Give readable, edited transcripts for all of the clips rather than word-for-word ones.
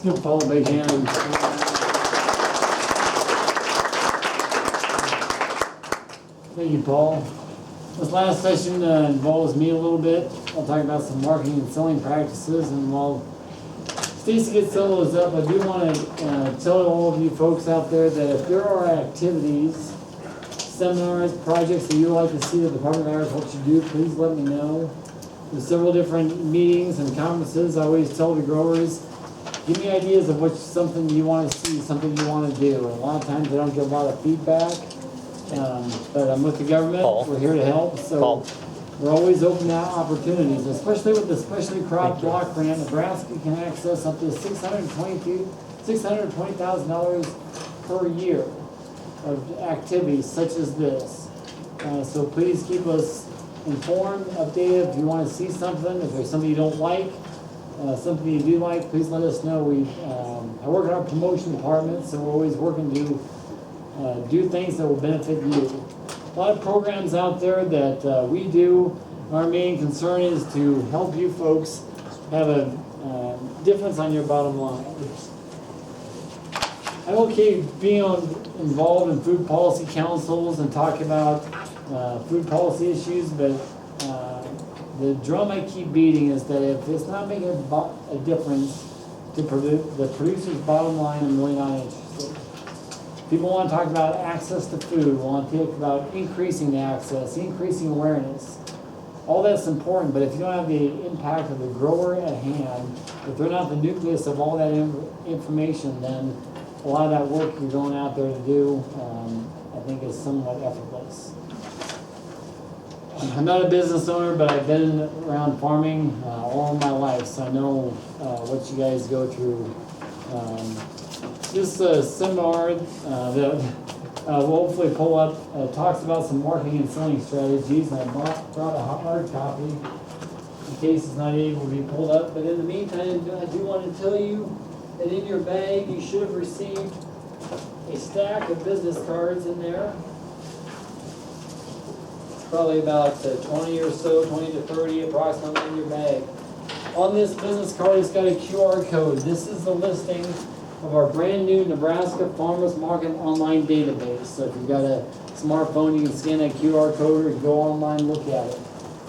Let's give Paul a big hand. Thank you, Paul. This last session involves me a little bit. I'll talk about some marketing and selling practices, and while Stacy gets some of those up, I do want to tell all of you folks out there that if there are activities, seminars, projects that you would like to see the Department of Agriculture do, please let me know. There's several different meetings and conferences. I always tell the growers, give me ideas of what's something you want to see, something you want to do. And a lot of times I don't get a lot of feedback, but I'm with the government. Paul. We're here to help. So Paul. we're always open to opportunities, especially with the specialty crop block grant. Nebraska can access up to $620,000 per year of activities such as this. So please keep us informed, updated. If you want to see something, if there's something you don't like, something you do like, please let us know. I work in our promotion department, so we're always working to do things that will benefit you. A lot of programs out there that we do. Our main concern is to help you folks have a difference on your bottom line. I'm okay being involved in food policy councils and talking about food policy issues, but the drum I keep beating is that if it's not making a difference to the producer's bottom line, I'm really not interested. People want to talk about access to food, want to talk about increasing the access, increasing awareness. All that's important, but if you don't have the impact of the grower at hand, if they're not the nucleus of all that information, then a lot of that work you're going out there to do, I think is somewhat effortless. I'm not a business owner, but I've been around farming all my life, so I know what you guys go through. This seminar that we'll hopefully pull up talks about some marketing and selling strategies, and I brought a hard copy in case it's not able to be pulled up. But in the meantime, I do want to tell you that in your bag you should have received a stack of business cards in there. Probably about 20 or so, 20 to 30 approximately in your bag. On this business card, it's got a QR code. This is the listing of our brand new Nebraska Farmers Market online database. So if you've got a smartphone, you can scan that QR code or go online and look at it.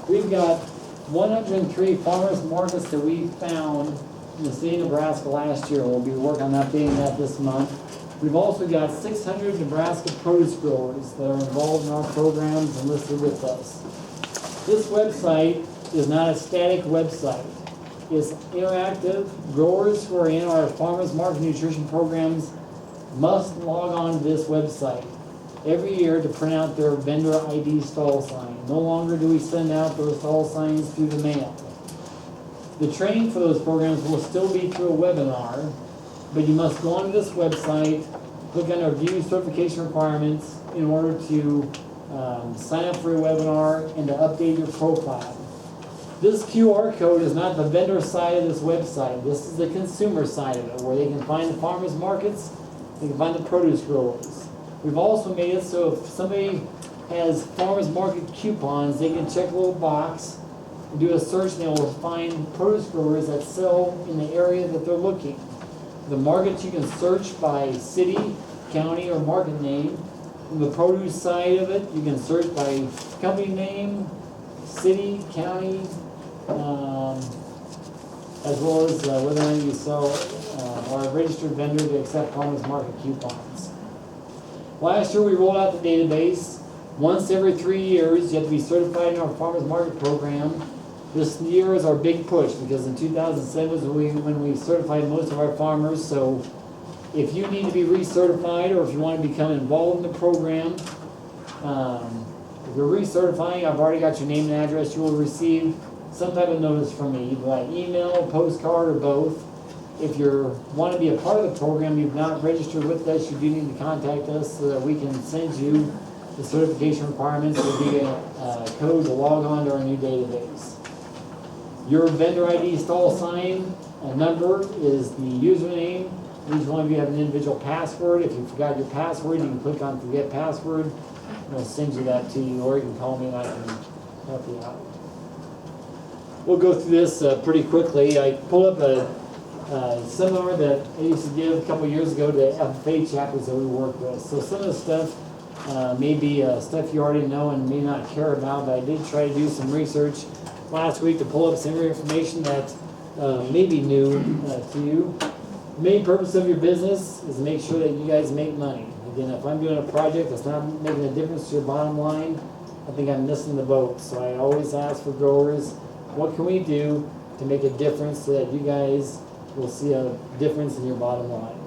We've got 103 farmers markets that we found in the state of Nebraska last year. We'll be working on updating that this month. We've also got 600 Nebraska produce growers that are involved in our programs and listed with us. This website is not a static website. It's interactive. Growers who are in our farmers market nutrition programs must log on to this website every year to print out their vendor ID stall sign. No longer do we send out those stall signs through the mail. The training for those programs will still be through a webinar, but you must go onto this website, click on our view certification requirements in order to sign up for a webinar and to update your profile. This QR code is not the vendor side of this website. This is the consumer side of it, where they can find the farmers markets, they can find the produce growers. We've also made it so if somebody has farmers market coupons, they can check a little box and do a search, and they will find produce growers that sell in the area that they're looking. The markets you can search by city, county, or market name. From the produce side of it, you can search by company name, city, county, as well as whether or not you sell or a registered vendor to accept farmers market coupons. Last year we rolled out the database. Once every 3 years, you have to be certified in our farmers market program. This year is our big push because in 2007 was when we certified most of our farmers. So if you need to be recertified or if you want to become involved in the program, if you're recertifying, I've already got your name and address. You will receive some type of notice from me, either by email, postcard, or both. If you want to be a part of the program, you've not registered with us, you do need to contact us so that we can send you the certification requirements. There will be a code to log on to our new database. Your vendor ID stall sign number is the username. Each one of you have an individual password. If you forgot your password, you can click on Forget Password. And I'll send you that to you, or you can call me and I can help you out. We'll go through this pretty quickly. I pulled up a seminar that I used to give a couple years ago to FFA chapters that we work with. So some of the stuff may be stuff you already know and may not care about, but I did try to do some research last week to pull up some information that may be new to you. The main purpose of your business is to make sure that you guys make money. Again, if I'm doing a project that's not making a difference to your bottom line, I think I'm missing the boat. So I always ask for growers, what can we do to make a difference so that you guys will see a difference in your bottom line?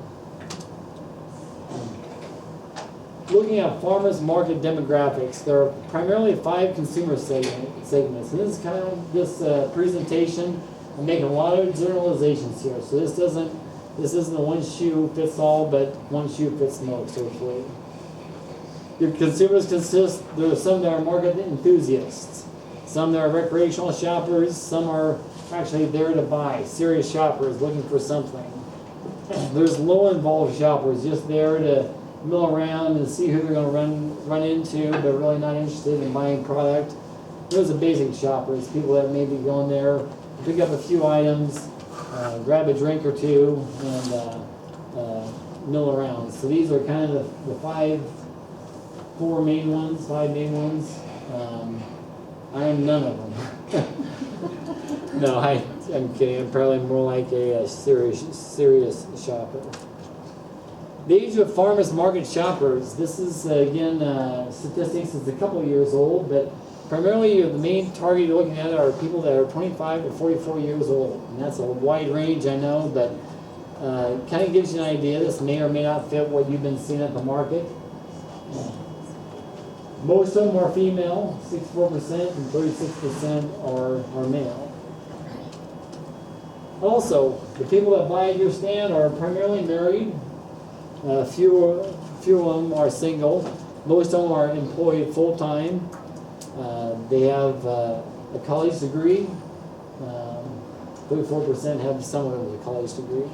Looking at farmers market demographics, there are primarily 5 consumer segments. And this is kind of this presentation. I'm making a lot of generalizations here. So this isn't a one shoe fits all, but one shoe fits most, hopefully. Your consumers there are some that are market enthusiasts, some that are recreational shoppers, some are actually there to buy, serious shoppers looking for something. There's low involved shoppers, just there to mill around and see who they're going to run into, but really not interested in buying product. Those are basic shoppers, people that may be going there, pick up a few items, grab a drink or two, and mill around. So these are kind of the 5 main ones. I am none of them. No, I'm kidding. I'm probably more like a serious shopper. The age of farmers market shoppers. This is again statistics. It's a couple of years old, but primarily the main target you're looking at are people that are 25 to 44 years old, and that's a wide range, I know, but kind of gives you an idea. This may or may not fit what you've been seeing at the market. Most of them are female, 64%, and 36% are male. Also, the people that buy at your stand are primarily married. Few of them are single. Most of them are employed full-time. They have a college degree. 34% have someone with a college degree.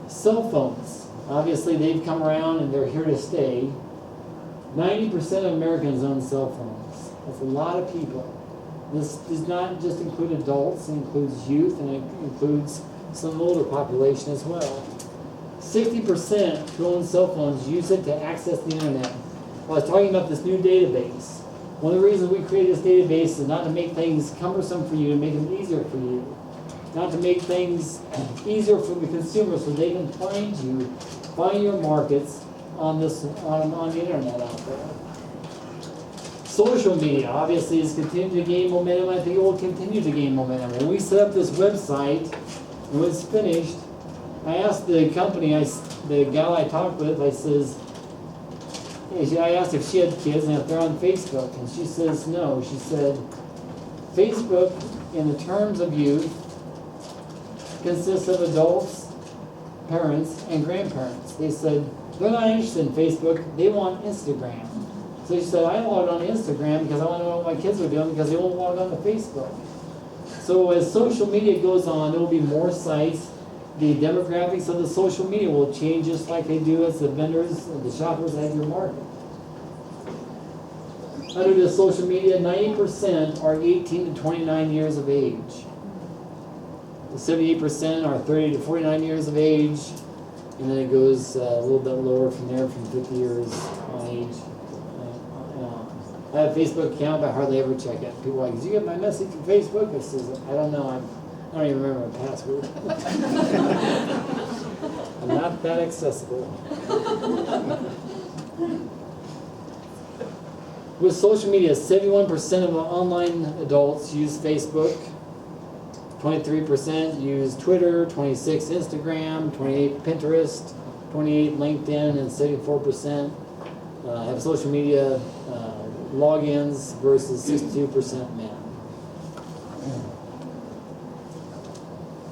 Cell phones. Obviously, they've come around and they're here to stay. 90% of Americans own cell phones. That's a lot of people. This does not just include adults, it includes youth, and it includes some older population as well. 60% who own cell phones use it to access the internet. I was talking about this new database. One of the reasons we created this database is not to make things cumbersome for you, to make them easier for you. Not to make things easier for the consumer so they can find you, find your markets on the internet out there. Social media obviously is continuing to gain momentum. I think it will continue to gain momentum. When we set up this website, and when it's finished, I asked the company, the gal I talked with, I asked if she had kids and if they're on Facebook, and she says no. She said, Facebook, in the terms of youth, consists of adults, parents, and grandparents. They said they're not interested in Facebook, they want Instagram. So she said, I log on to Instagram because I want to know what my kids are doing because they won't log on to Facebook. So as social media goes on, there will be more sites. The demographics of the social media will change just like they do as the vendors, the shoppers at your market. Under the social media, 90% are 18 to 29 years of age. 78% are 30 to 49 years of age, and then it goes a little bit lower from there, from 50 years on age. I have a Facebook account, but I hardly ever check it. People are like, did you get my message from Facebook? I says, I don't know. I don't even remember my password. I'm not that accessible. With social media, 71% of online adults use Facebook. 23% use Twitter, 26% Instagram, 28% Pinterest, 28% LinkedIn, and 74% have social media logins versus 62% men.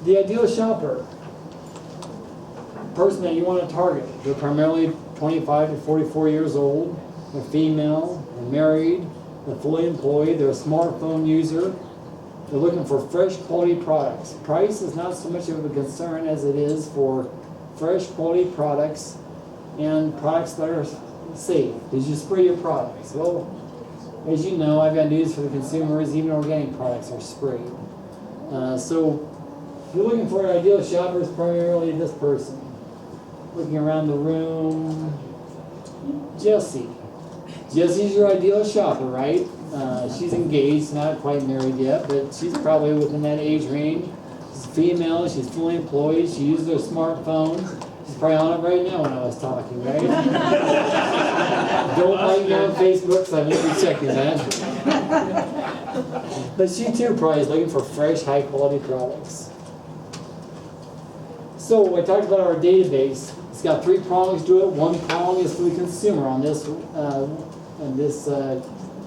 The ideal shopper, person that you want to target, they're primarily 25 to 44 years old, they're female, they're married, they're fully employed, they're a smartphone user, they're looking for fresh quality products. Price is not so much of a concern as it is for fresh quality products and products that are safe. Did you spray your products? Well, as you know, I've got news for the consumers, even organic products are sprayed. So If you're looking for an ideal shopper, it's primarily this person. Looking around the room, Jessie. Jesse's your ideal shopper, right? She's engaged, not quite married yet, but she's probably within that age range. She's female, she's fully employed, she uses her smartphone. She's probably on it right now when I was talking, right? Don't like me on Facebook, so I won't be checking that. But she too probably is looking for fresh, high quality products. So I talked about our database. It's got 3 prongs to it. One prong is for the consumer on this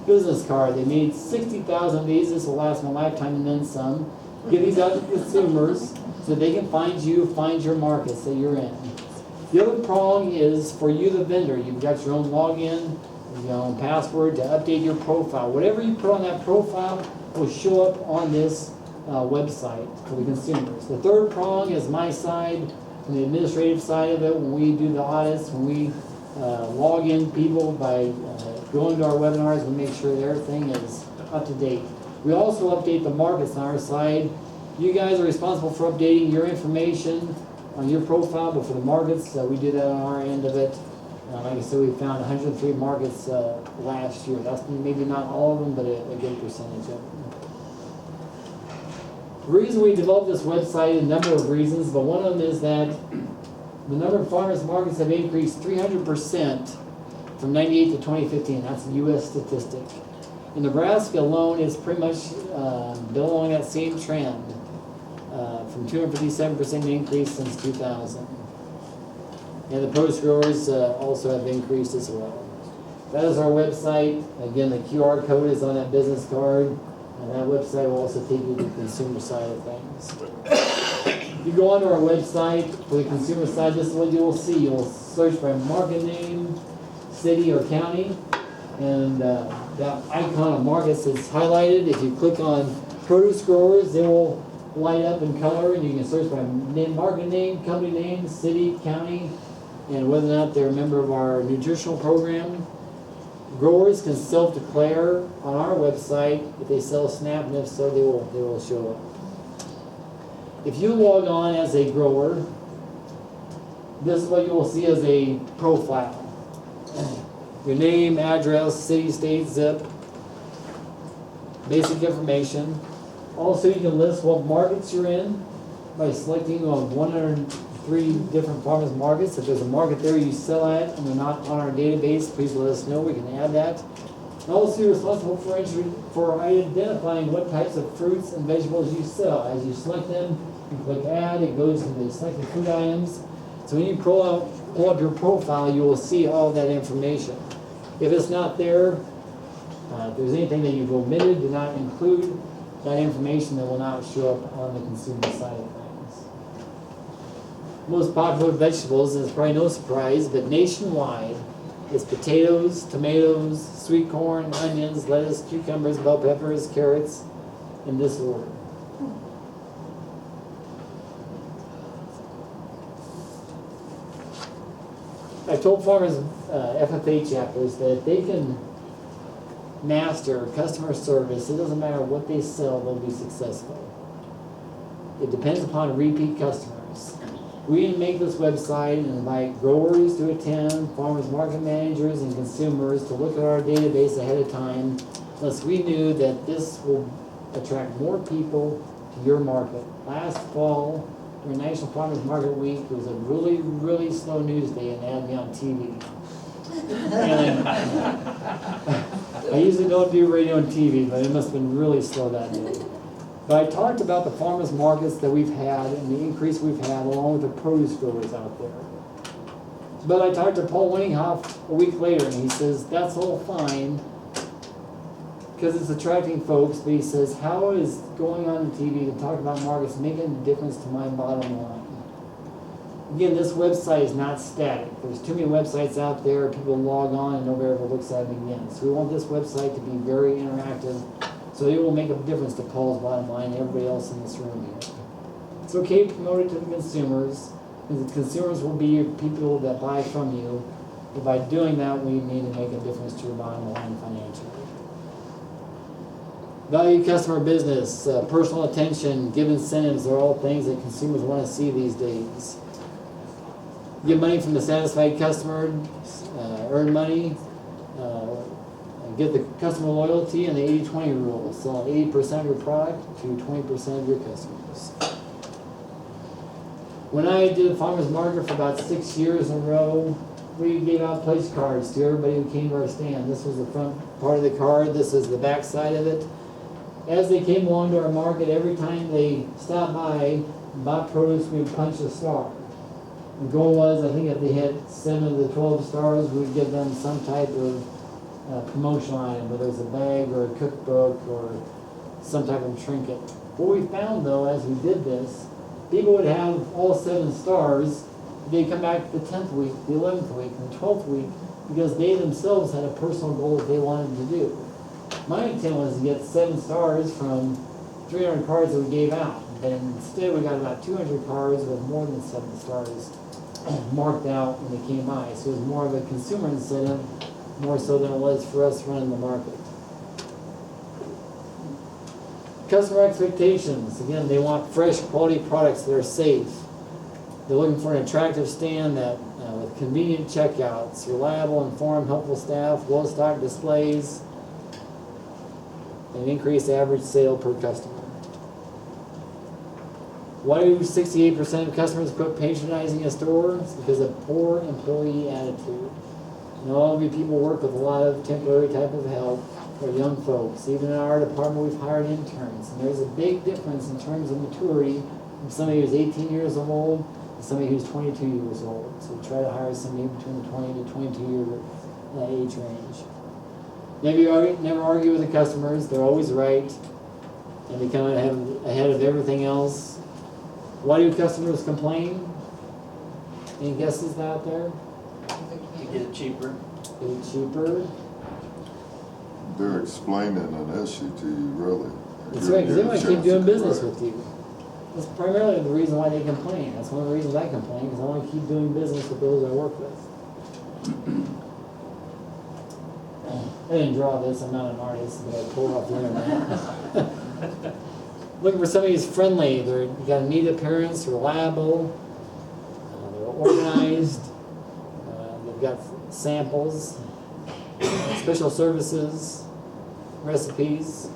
business card. They made 60,000 of these. This will last my lifetime and then some. Give these out to consumers so they can find you, find your markets that you're in. The other prong is for you, the vendor. You've got your own login, your own password to update your profile. Whatever you put on that profile will show up on this website for the consumers. The third prong is my side, on the administrative side of it. When we do the audits, when we log in people by going to our webinars, we make sure that everything is up to date. We also update the markets on our side. You guys are responsible for updating your information on your profile, but for the markets, we do that on our end of it. Like I said, we found 103 markets last year. That's maybe not all of them, but a good percentage of them. The reason we developed this website, a number of reasons, but one of them is that the number of farmers markets have increased 300% from 98 to 2015. That's a U.S. statistic. In Nebraska alone, it's pretty much been along that same trend, from 257% increase since 2000. And the produce growers also have increased as well. That is our website. Again, the QR code is on that business card. And that website will also take you to the consumer side of things. If you go onto our website, for the consumer side, this is what you will see. You'll search by market name, city or county, and that icon of markets is highlighted. If you click on produce growers, they will light up in color, and you can search by market name, company name, city, county, and whether or not they're a member of our nutritional program. Growers can self-declare on our website if they sell SNAP, and if so, they will show up. If you log on as a grower, this is what you will see as a profile. Your name, address, city, state, zip, basic information. Also, you can list what markets you're in by selecting 103 different farmers markets. If there's a market there you sell at and they're not on our database, please let us know. We can add that. And also, you're responsible for identifying what types of fruits and vegetables you sell. As you select them, you click add, it goes to the selected food items. So when you pull up your profile, you will see all that information. If it's not there, if there's anything that you've omitted, do not include that information that will not show up on the consumer side of things. Most popular vegetables, and it's probably no surprise, but nationwide, is potatoes, tomatoes, sweet corn, onions, lettuce, cucumbers, bell peppers, carrots, in this order. I told farmers, FFA chapters, that if they can master customer service, it doesn't matter what they sell, they'll be successful. It depends upon repeat customers. We didn't make this website and invite growers to attend, farmers market managers and consumers to look at our database ahead of time, unless we knew that this will attract more people to your market. Last fall, during National Farmers Market Week, it was a really, really slow news day, and they had me on TV. And I usually don't do radio and TV, but it must have been really slow that day. But I talked about the farmers markets that we've had and the increase we've had, along with the produce growers out there. But I talked to Paul Winninghoff a week later, and he says, that's all fine, because it's attracting folks, but he says, how is going on TV to talk about markets making a difference to my bottom line? Again, this website is not static. There's too many websites out there, people log on and nobody ever looks at it again. So we want this website to be very interactive, so it will make a difference to Paul's bottom line and everybody else in this room here. It's okay to promote it to the consumers, because the consumers will be people that buy from you. But by doing that, we need to make a difference to your bottom line financially. Value customer business, personal attention, give incentives are all things that consumers want to see these days. Get money from the satisfied customer, earn money, get the customer loyalty, and the 80-20 rule. Sell 80% of your product to 20% of your customers. When I did a farmer's market for about 6 years in a row, we gave out place cards to everybody who came to our stand. This was the front part of the card, this is the back side of it. As they came along to our market, every time they stopped by, bought produce, we would punch a star. The goal was, I think if they hit 7 of the 12 stars, we'd give them some type of promotional item, whether it's a bag or a cookbook or some type of trinket. What we found though, as we did this, people would have all 7 stars, they'd come back the 10th week, the 11th week, and the 12th week, because they themselves had a personal goal that they wanted to do. My intent was to get 7 stars from 300 cards that we gave out, but instead we got about 200 cards with more than 7 stars marked out when they came by. So it was more of a consumer incentive, more so than it was for us running the market. Customer expectations. Again, they want fresh, quality products that are safe. They're looking for an attractive stand that with convenient checkouts, reliable, informed, helpful staff, well-stocked displays, and increased average sale per customer. Why do 68% of customers quit patronizing a store? It's because of poor employee attitude. And all of you people work with a lot of temporary type of help for young folks. Even in our department, we've hired interns. And there's a big difference in terms of maturity from somebody who's 18 years old to somebody who's 22 years old. So we try to hire somebody between the 20 to 22 year age range. Never argue with the customers. They're always right. And they come ahead of everything else. Why do customers complain? Any guesses out there? You get it cheaper. Get it cheaper. They're explaining an issue to you, really. That's right, because they want to keep doing business with you. That's primarily the reason why they complain. That's one of the reasons I complain, because I want to keep doing business with those I work with. I didn't draw this, I'm not an artist, but I pulled it off the internet. Looking for somebody who's friendly, they've got a neat appearance, reliable, they're organized, they've got samples, special services, recipes.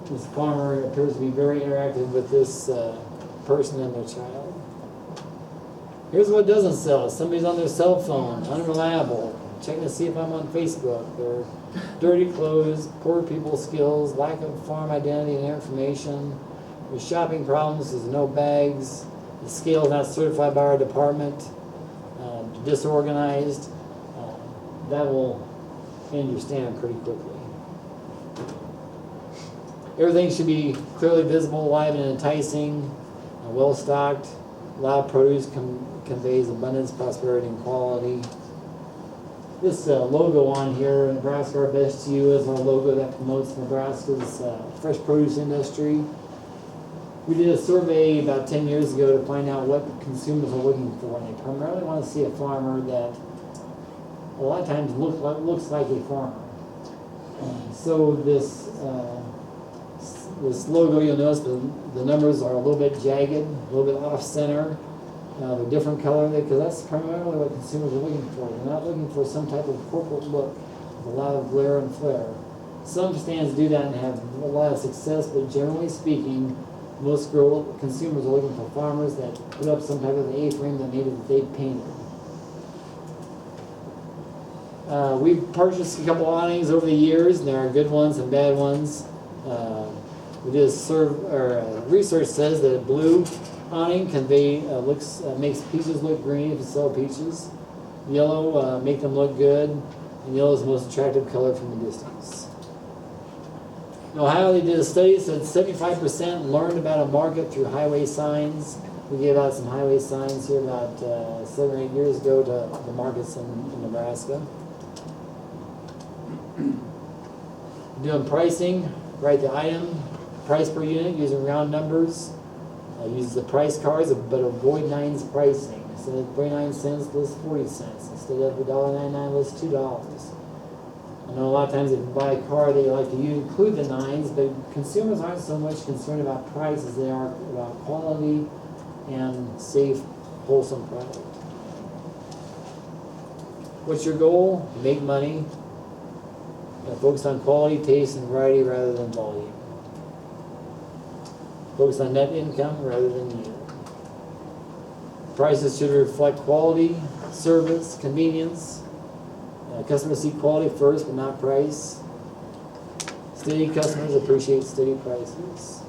This farmer appears to be very interactive with this person and their child. Here's what doesn't sell. Somebody's on their cell phone, unreliable, checking to see if I'm on Facebook, or dirty clothes, poor people skills, lack of farm identity and information, there's shopping problems, there's no bags, the scale is not certified by our department, disorganized. That will end your stand pretty quickly. Everything should be clearly visible, live, and enticing, well-stocked. A lot of produce conveys abundance, prosperity, and quality. This logo on here, Nebraska Our Best to You, is our logo that promotes Nebraska's fresh produce industry. We did a survey about 10 years ago to find out what consumers are looking for, and they primarily want to see a farmer that a lot of times looks like a farmer. So this logo, you'll notice the numbers are a little bit jagged, a little bit off center. They're different color, because that's primarily what consumers are looking for. They're not looking for some type of corporate look with a lot of glare and flare. Some stands do that and have a lot of success, but generally speaking, most consumers are looking for farmers that put up some type of A-frame that maybe they painted. We've purchased a couple awnings over the years, and there are good ones and bad ones. We did research says that a blue awning makes peaches look green if you sell peaches. Yellow make them look good, and yellow is the most attractive color from a distance. In Ohio, they did a study that said 75% learned about a market through highway signs. We gave out some highway signs here about 7 or 8 years ago to the markets in Nebraska. Doing pricing, write the item, price per unit using round numbers. Use the price cards, but avoid nines pricing. Instead of 39 cents, list 40 cents. Instead of $1.99, list $2. I know a lot of times if you buy a car, they like to include the nines, but consumers aren't so much concerned about price as they are about quality and safe, wholesome product. What's your goal? Make money. Focus on quality, taste, and variety rather than volume. Focus on net income rather than yield. Prices should reflect quality, service, convenience. Customers seek quality first, but not price. Steady customers appreciate steady prices.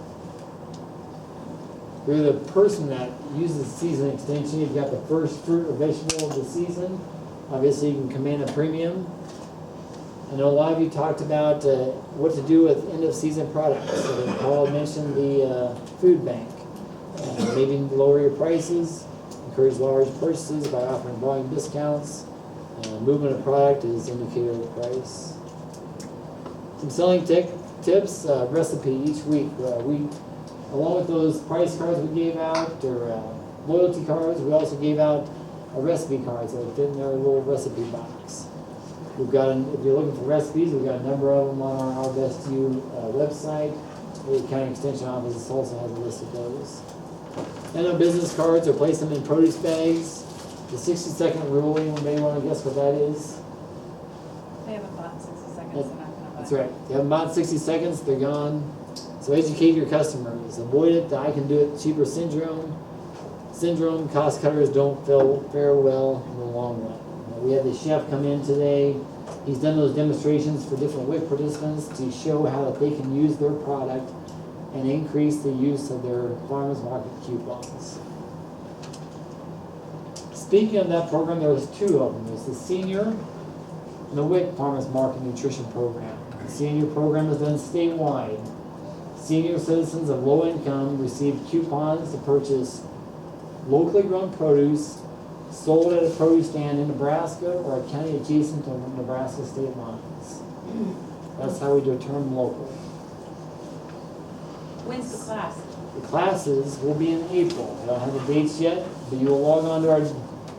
If you're the person that uses season extension, you've got the first fruit or vegetable of the season. Obviously, you can command a premium. I know a lot of you talked about what to do with end-of-season products. So Paul mentioned the food bank. Maybe lower your prices, encourage large purchases by offering volume discounts. Movement of product is indicator of the price. Some selling tips, recipe each week. Along with those price cards we gave out, or loyalty cards, we also gave out a recipe cards that would fit in their little recipe box. We've got, if you're looking for recipes, we've got a number of them on our Best You website. The county extension office also has a list of those. And our business cards, or place them in produce bags. The 60-second rule, anybody want to guess what that is? They haven't bought in 60 seconds, they're not gonna buy. That's right. They haven't bought 60 seconds, they're gone. So educate your customers. Avoid it, the I can do it cheaper syndrome. Cost cutters don't fare well in the long run. We had the chef come in today. He's done those demonstrations for different WIC participants to show how that they can use their product and increase the use of their farmers market coupons. Speaking of that program, there was two of them. There's the senior and the WIC Farmers Market Nutrition Program. The senior program is done statewide. Senior citizens of low income receive coupons to purchase locally grown produce sold at a produce stand in Nebraska or a county adjacent to Nebraska state lines. That's how we determine local. When's the class? The classes will be in April. I don't have the dates yet, but you will log on to our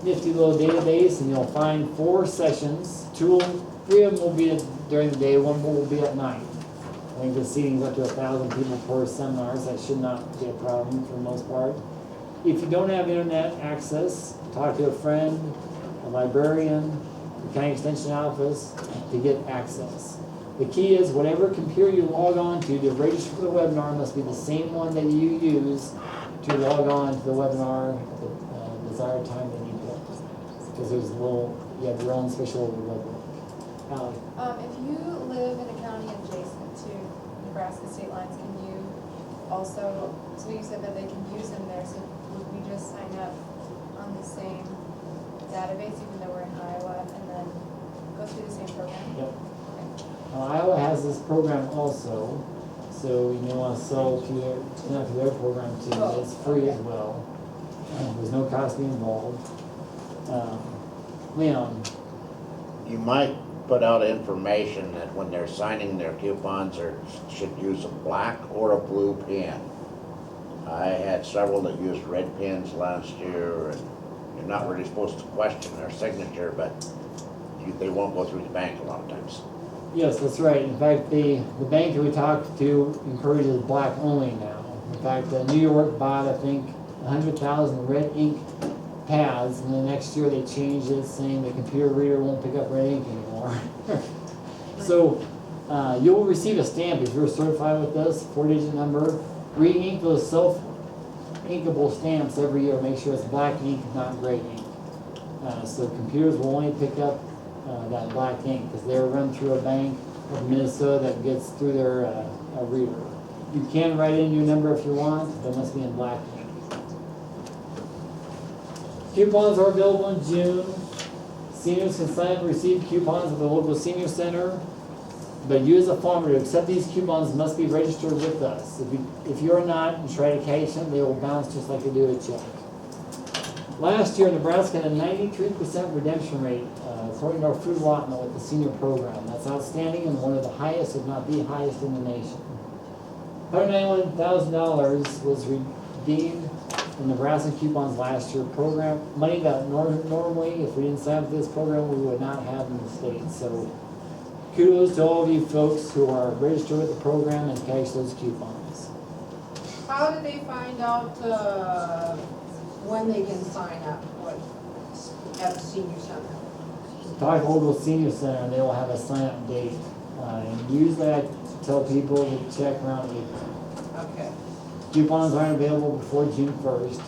nifty little database and you'll find 4 sessions. 3 of them will be during the day, 1 will be at night. I think the seating is up to 1,000 people per seminar, so that should not be a problem for the most part. If you don't have internet access, talk to a friend, a librarian, the county extension office to get access. The key is whatever computer you log on to register for the webinar must be the same one that you use to log on to the webinar at the desired time that you put. Because there's you have your own special website. Allie? If you live in a county adjacent to Nebraska state lines, can you also, so you said that they can use them there, so would we just sign up on the same database even though we're in Iowa and then go through the same program? Yep. Okay. Iowa has this program also, so you may want to sell to their program too. Oh, It's free okay. as well. There's no cost involved. Leon? You might put out information that when they're signing their coupons, they should use a black or a blue pen. I had several that used red pens last year, and you're not really supposed to question their signature, but they won't go through the bank a lot of times. Yes, that's right. In fact, the bank that we talked to encourages black only now. In fact, New York bought, I think, 100,000 red ink pads, and the next year they changed it, saying the computer reader won't pick up red ink anymore. So you'll receive a stamp if you're certified with this, 4-digit number. Re-ink those self-inkable stamps every year. Make sure it's black ink, not gray ink. So computers will only pick up that black ink because they're run through a bank of Minnesota that gets through their reader. You can write in your number if you want, but it must be in black ink. Coupons are available in June. Seniors can sign up and receive coupons at the local senior center. But you as a farmer to accept these coupons must be registered with us. If you're not and try to cash them, they will bounce just like they do a check. Last year, Nebraska had a 93% redemption rate, according to our food allotment with the senior program. That's outstanding and one of the highest, if not the highest in the nation. $191,000 was redeemed in Nebraska coupons last year. Program money that normally, if we didn't sign up for this program, we would not have in the state. So kudos to all of you folks who are registered with the program and cash those coupons. How do they find out, when they can sign up, at the senior center? Talk to Oldville Senior Center, and they will have a sign-up date. And usually I tell people to check around April. Okay. Coupons aren't available before June 1st,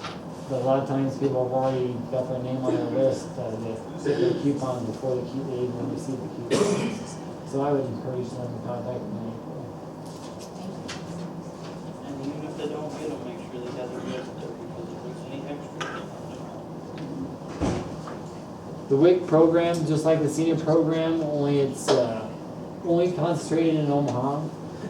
but a lot of times people have already got their name on their list to get their coupons before they even receive the coupons. So I would encourage them to contact me in April. And even if they don't get them, make sure they got their register, because if there's any extra. The WIC program, just like the senior program, only it's only concentrated in Omaha.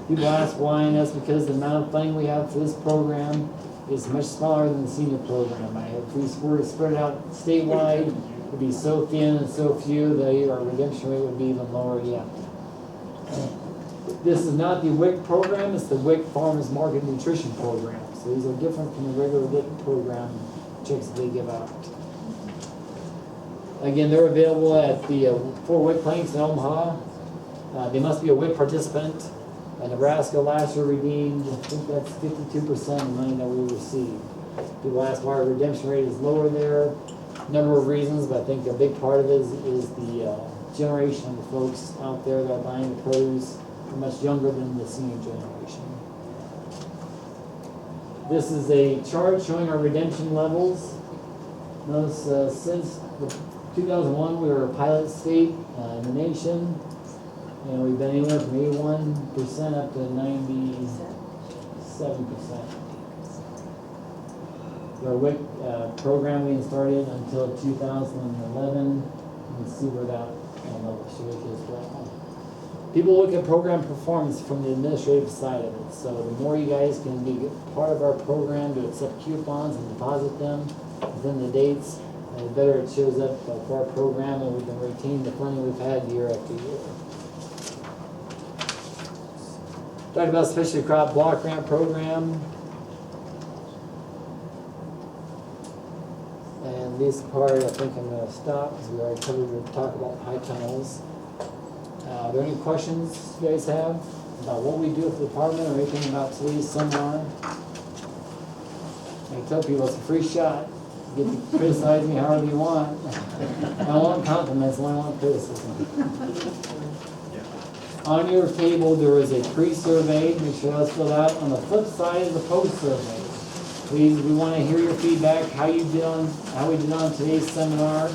People ask why, and that's because the amount of funding we have for this program is much smaller than the senior program. If we were to spread it out statewide, it would be so thin and so few that our redemption rate would be even lower yet. This is not the WIC program, it's the WIC Farmers Market Nutrition Program. So these are different from the regular WIC program checks that they give out. Again, they're available at the 4 WIC clinics in Omaha. They must be a WIC participant. Nebraska last year redeemed, I think that's 52% of the money that we received. People ask why our redemption rate is lower there. Number of reasons, but I think a big part of it is the generation of the folks out there that are buying the produce are much younger than the senior generation. This is a chart showing our redemption levels. Notice since 2001 we were a pilot state in the nation. And we've been anywhere from 81% up to 97%. Our WIC program we started until 2011. You can see where that level shows as well. People look at program performance from the administrative side of it. So the more you guys can be part of our program to accept coupons and deposit them within the dates, the better it shows up for our program, and we can retain the funding we've had year after year. Talked about specialty crop block grant program. And this part, I think I'm going to stop because we already covered to talk about high tunnels. Are there any questions you guys have about what we do with the department or anything about today's seminar? I tell people it's a free shot. You get to criticize me however you want. I don't want compliments, I only want criticism. On your table, there is a pre-survey. Make sure that's filled out. On the flip side is a post-survey. Please, we want to hear your feedback, how we did on today's seminar.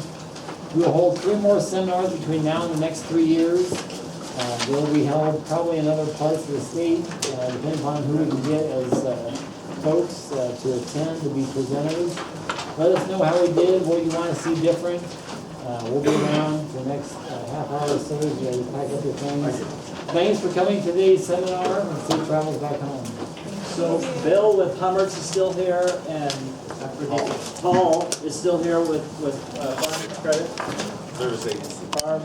We will hold 3 more seminars between now and the next 3 years. They will be held probably in other parts of the state, depending upon who we can get as folks to attend, to be presenters. Let us know how we did, what you want to see different. We'll be around for the next half hour or so as you pack up your things. Thanks for coming to today's seminar, and safe travels back home. So Bill with Hummers is still here, and Paul is still here with farm credit. Thursday. Farm